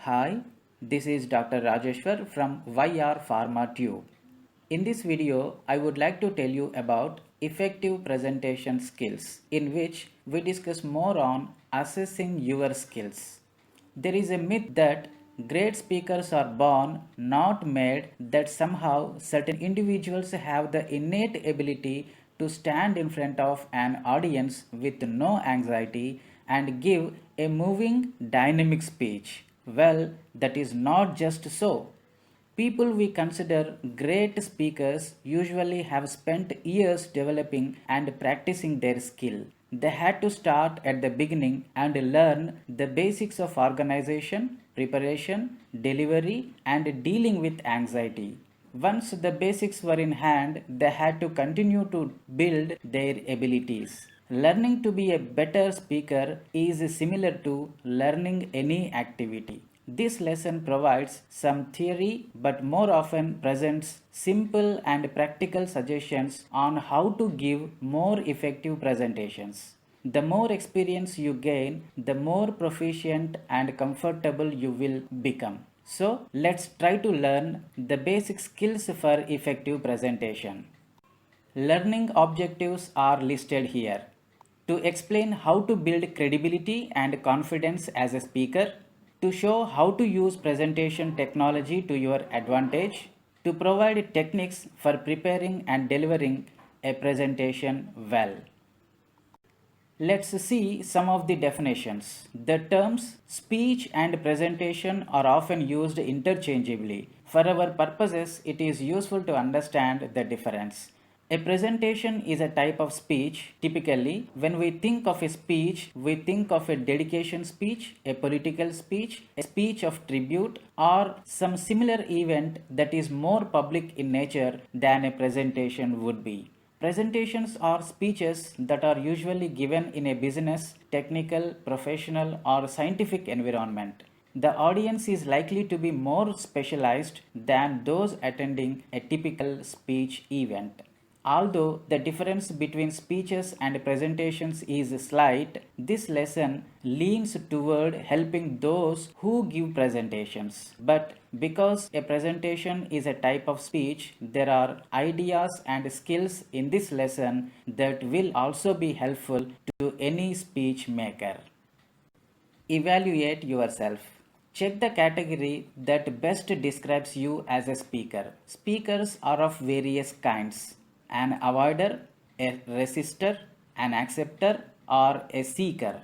Hi, this is Dr. Rajeshwar from YR Pharma Tube. In this video, I would like to tell you about effective presentation skills, in which we discuss more on assessing your skills. There is a myth that great speakers are born, not made, that somehow certain individuals have the innate ability to stand in front of an audience with no anxiety and give a moving, dynamic speech. Well, that is not just so. People we consider great speakers usually have spent years developing and practicing their skill. They had to start at the beginning and learn the basics of organization, preparation, delivery, and dealing with anxiety. Once the basics were in hand, they had to continue to build their abilities. Learning to be a better speaker is similar to learning any activity. This lesson provides some theory but more often presents simple and practical suggestions on how to give more effective presentations. The more experience you gain, the more proficient and comfortable you will become. So, let's try to learn the basic skills for effective presentation. Learning objectives are listed here. To explain how to build credibility and confidence as a speaker, to show how to use presentation technology to your advantage, to provide techniques for preparing and delivering a presentation well. Let's see some of the definitions. The terms speech and presentation are often used interchangeably. For our purposes, it is useful to understand the difference. A presentation is a type of speech. Typically, when we think of a speech, we think of a dedication speech, a political speech, a speech of tribute, or some similar event that is more public in nature than a presentation would be. Presentations are speeches that are usually given in a business, technical, professional, or scientific environment. The audience is likely to be more specialized than those attending a typical speech event. Although the difference between speeches and presentations is slight, this lesson leans toward helping those who give presentations. But because a presentation is a type of speech, there are ideas and skills in this lesson that will also be helpful to any speech maker. Evaluate yourself. Check the category that best describes you as a speaker. Speakers are of various kinds: an avoider, a resister, an acceptor, or a seeker.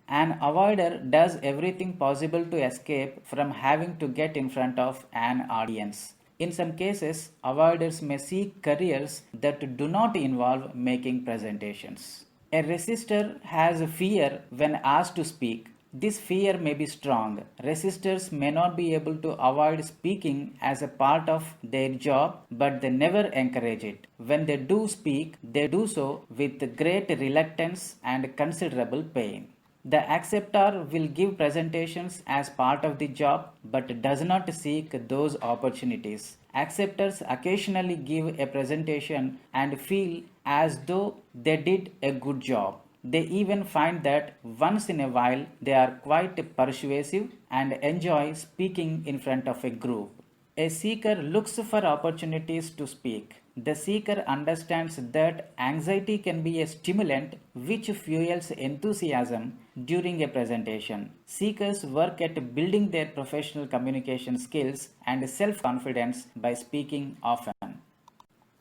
An avoider does everything possible to escape from having to get in front of an audience. In some cases, avoiders may seek careers that do not involve making presentations. A resister has fear when asked to speak. This fear may be strong. Resistors may not be able to avoid speaking as a part of their job, but they never encourage it. When they do speak, they do so with great reluctance and considerable pain. The acceptor will give presentations as part of the job but does not seek those opportunities. Acceptors occasionally give a presentation and feel as though they did a good job. They even find that once in a while they are quite persuasive and enjoy speaking in front of a group. A seeker looks for opportunities to speak. The seeker understands that anxiety can be a stimulant which fuels enthusiasm during a presentation. Seekers work at building their professional communication skills and self-confidence by speaking often.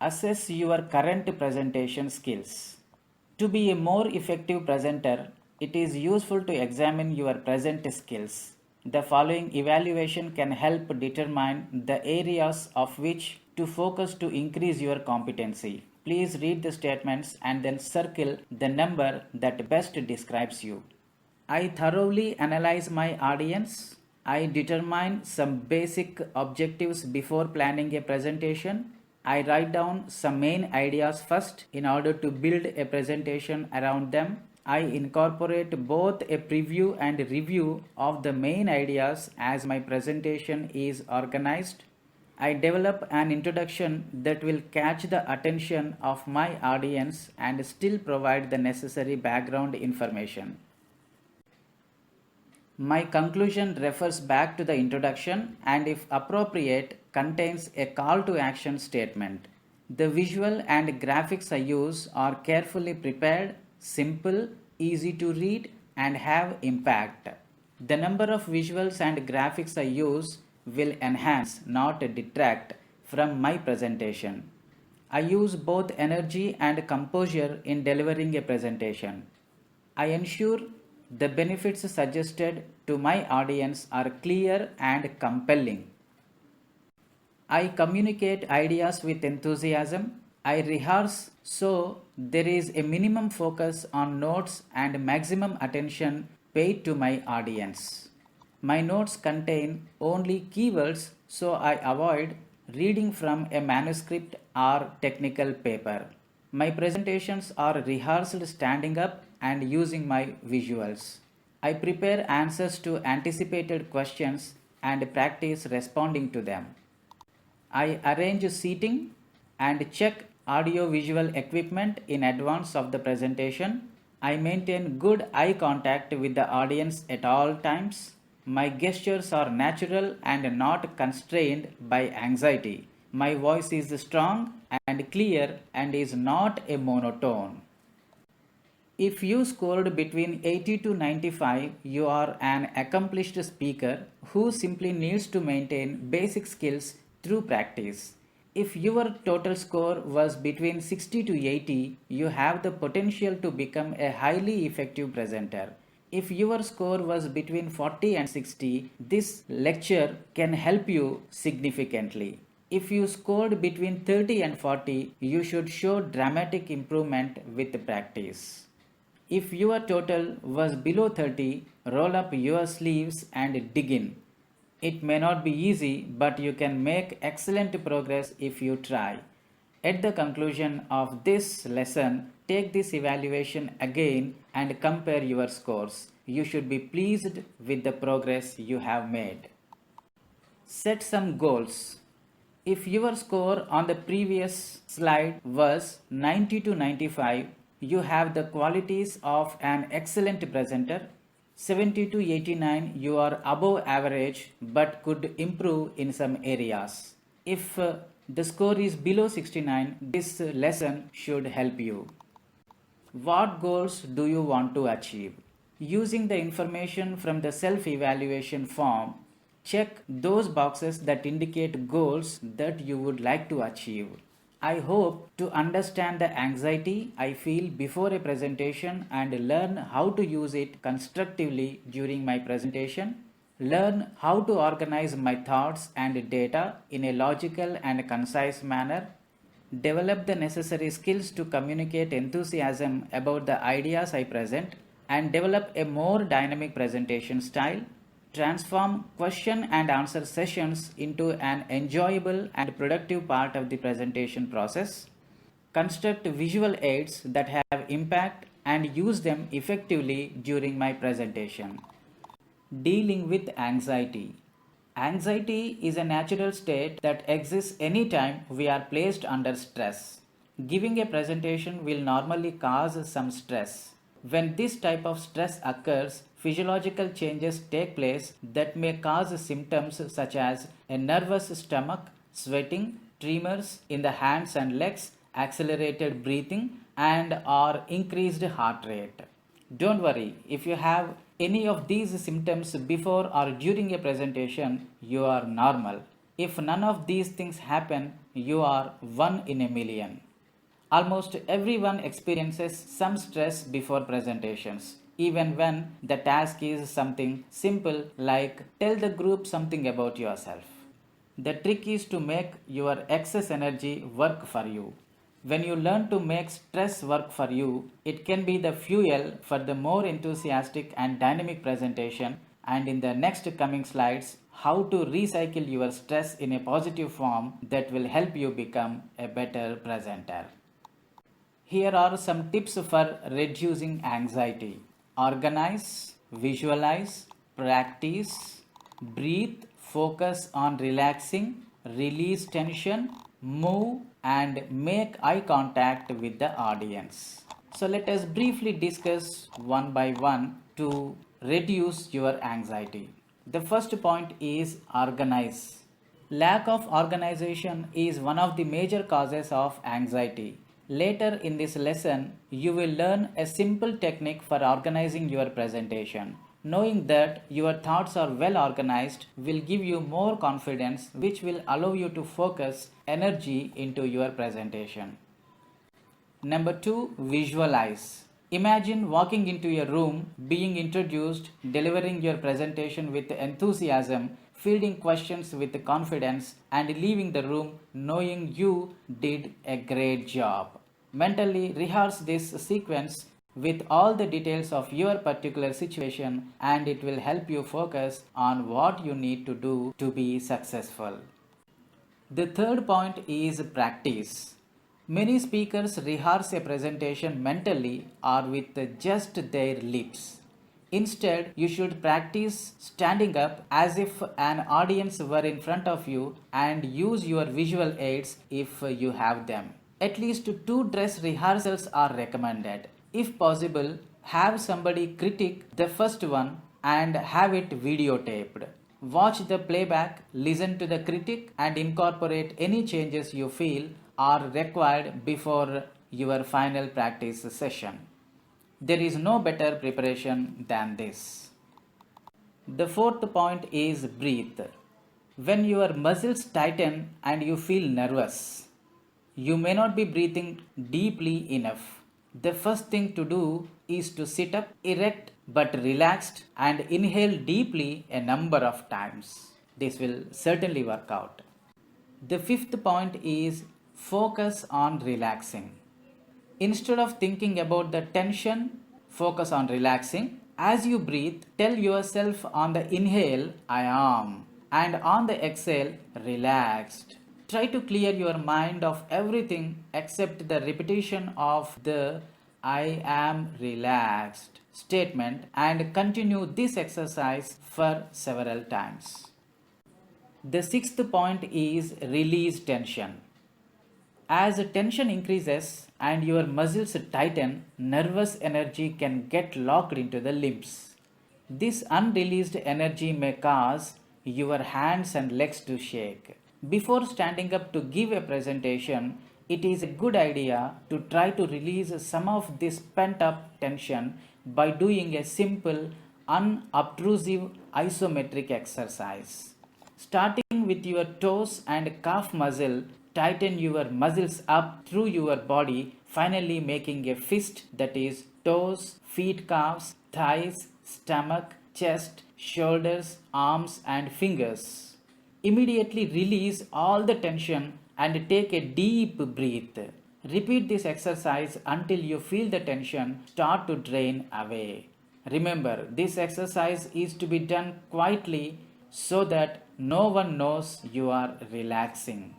Assess your current presentation skills. To be a more effective presenter, it is useful to examine your present skills. The following evaluation can help determine the areas of which to focus to increase your competency. Please read the statements and then circle the number that best describes you. I thoroughly analyze my audience. I determine some basic objectives before planning a presentation. I write down some main ideas first in order to build a presentation around them. I incorporate both a preview and review of the main ideas as my presentation is organized. I develop an introduction that will catch the attention of my audience and still provide the necessary background information. My conclusion refers back to the introduction and, if appropriate, contains a call to action statement. The visual and graphics I use are carefully prepared, simple, easy to read, and have impact. The number of visuals and graphics I use will enhance, not detract, from my presentation. I use both energy and composure in delivering a presentation. I ensure the benefits suggested to my audience are clear and compelling. I communicate ideas with enthusiasm. I rehearse so there is a minimum focus on notes and maximum attention paid to my audience. My notes contain only keywords, so I avoid reading from a manuscript or technical paper. My presentations are rehearsed standing up and using my visuals. I prepare answers to anticipated questions and practice responding to them. I arrange seating and check audio-visual equipment in advance of the presentation. I maintain good eye contact with the audience at all times. My gestures are natural and not constrained by anxiety. My voice is strong and clear and is not a monotone. If you scored between 80 to 95, you are an accomplished speaker who simply needs to maintain basic skills through practice. If your total score was between 60 to 80, you have the potential to become a highly effective presenter. If your score was between 40 and 60, this lecture can help you significantly. If you scored between 30 and 40, you should show dramatic improvement with practice. If your total was below 30, roll up your sleeves and dig in. It may not be easy, but you can make excellent progress if you try. At the conclusion of this lesson, take this evaluation again and compare your scores. You should be pleased with the progress you have made. Set some goals. If your score on the previous slide was 90 to 95, you have the qualities of an excellent presenter. 70 to 89, you are above average but could improve in some areas. If the score is below 69, this lesson should help you. What goals do you want to achieve? Using the information from the self-evaluation form, check those boxes that indicate goals that you would like to achieve. I hope to understand the anxiety I feel before a presentation and learn how to use it constructively during my presentation. Learn how to organize my thoughts and data in a logical and concise manner. Develop the necessary skills to communicate enthusiasm about the ideas I present and develop a more dynamic presentation style. Transform question and answer sessions into an enjoyable and productive part of the presentation process. Construct visual aids that have impact and use them effectively during my presentation. Dealing with anxiety. Anxiety is a natural state that exists anytime we are placed under stress. Giving a presentation will normally cause some stress. When this type of stress occurs, physiological changes take place that may cause symptoms such as a nervous stomach, sweating, tremors in the hands and legs, accelerated breathing, and or increased heart rate. Don't worry, if you have any of these symptoms before or during a presentation, you are normal. If none of these things happen, you are one in a million. Almost everyone experiences some stress before presentations, even when the task is something simple like tell the group something about yourself. The trick is to make your excess energy work for you. When you learn to make stress work for you, it can be the fuel for the more enthusiastic and dynamic presentation. And in the next coming slides, how to recycle your stress in a positive form that will help you become a better presenter. Here are some tips for reducing anxiety. Organize, visualize, practice, breathe, focus on relaxing, release tension, move, and make eye contact with the audience. So let us briefly discuss one by one to reduce your anxiety. The first point is organize. Lack of organization is one of the major causes of anxiety. Later in this lesson, you will learn a simple technique for organizing your presentation. Knowing that your thoughts are well organized will give you more confidence, which will allow you to focus energy into your presentation. Number two, visualize. Imagine walking into a room, being introduced, delivering your presentation with enthusiasm, fielding questions with confidence, and leaving the room knowing you did a great job. Mentally rehearse this sequence with all the details of your particular situation, and it will help you focus on what you need to do to be successful. The third point is practice. Many speakers rehearse a presentation mentally or with just their lips. Instead, you should practice standing up as if an audience were in front of you and use your visual aids if you have them. At least two dress rehearsals are recommended. If possible, have somebody critique the first one and have it videotaped. Watch the playback, listen to the critic, and incorporate any changes you feel are required before your final practice session. There is no better preparation than this. The fourth point is breathe. When your muscles tighten and you feel nervous, you may not be breathing deeply enough. The first thing to do is to sit up erect but relaxed and inhale deeply a number of times. This will certainly work out. The fifth point is focus on relaxing. Instead of thinking about the tension, focus on relaxing. As you breathe, tell yourself on the inhale, I am, and on the exhale, relaxed. Try to clear your mind of everything except the repetition of the I am relaxed statement and continue this exercise for several times. The sixth point is release tension. As tension increases and your muscles tighten, nervous energy can get locked into the limbs. This unreleased energy may cause your hands and legs to shake. Before standing up to give a presentation, it is a good idea to try to release some of this pent up tension by doing a simple, unobtrusive isometric exercise. Starting with your toes and calf muscle, tighten your muscles up through your body, finally making a fist, that is toes, feet, calves, thighs, stomach, chest, shoulders, arms, and fingers. Immediately release all the tension and take a deep breath. Repeat this exercise until you feel the tension start to drain away. Remember, this exercise is to be done quietly so that no one knows you are relaxing.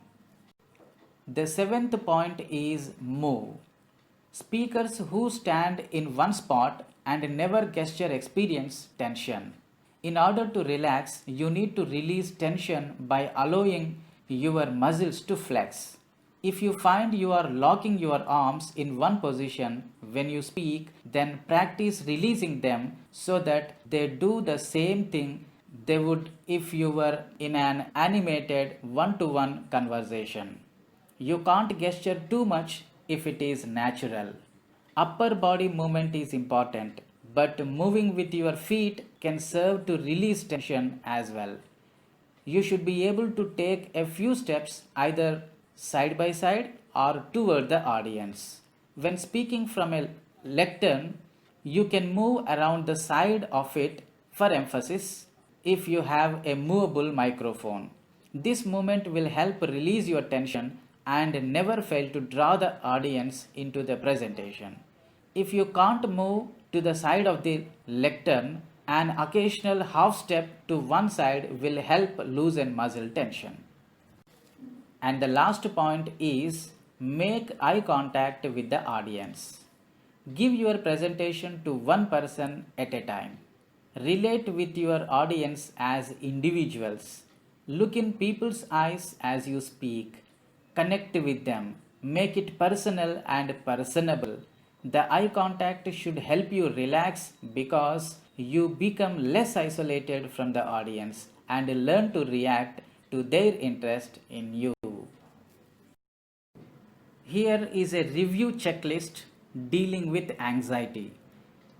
The seventh point is move. Speakers who stand in one spot and never gesture experience tension. In order to relax, you need to release tension by allowing your muscles to flex. If you find you are locking your arms in one position when you speak, then practice releasing them so that they do the same thing they would if you were in an animated one-to-one conversation. You can't gesture too much if it is natural. Upper body movement is important, but moving with your feet can serve to release tension as well. You should be able to take a few steps either side by side or toward the audience. When speaking from a lectern, you can move around the side of it for emphasis if you have a movable microphone. This movement will help release your tension and never fail to draw the audience into the presentation. If you can't move to the side of the lectern, an occasional half step to one side will help loosen muscle tension. And the last point is make eye contact with the audience. Give your presentation to one person at a time. Relate with your audience as individuals. Look in people's eyes as you speak. Connect with them. Make it personal and personable. The eye contact should help you relax because you become less isolated from the audience and learn to react to their interest in you. Here is a review checklist dealing with anxiety.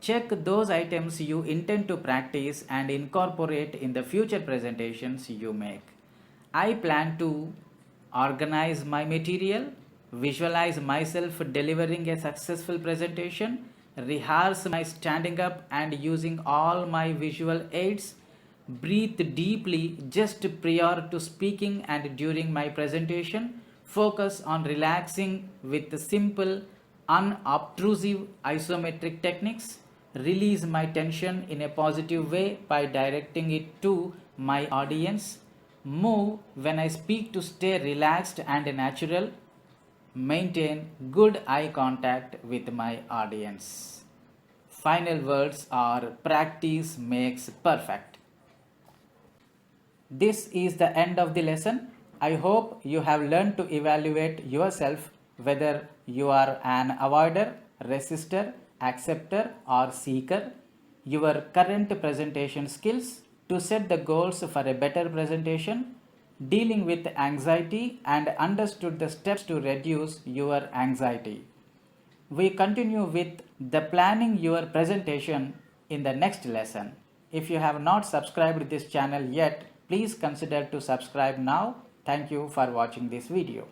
Check those items you intend to practice and incorporate in the future presentations you make. I plan to organize my material, visualize myself delivering a successful presentation, rehearse my standing up and using all my visual aids, breathe deeply just prior to speaking and during my presentation, focus on relaxing with simple, unobtrusive isometric techniques, release my tension in a positive way by directing it to my audience, move when I speak to stay relaxed and natural, maintain good eye contact with my audience. Final words are practice makes perfect. This is the end of the lesson. I hope you have learned to evaluate yourself whether you are an avoider, resister, acceptor or seeker, your current presentation skills to set the goals for a better presentation, dealing with anxiety and understood the steps to reduce your anxiety. We continue with the planning your presentation in the next lesson. If you have not subscribed this channel yet, please consider to subscribe now. Thank you for watching this video.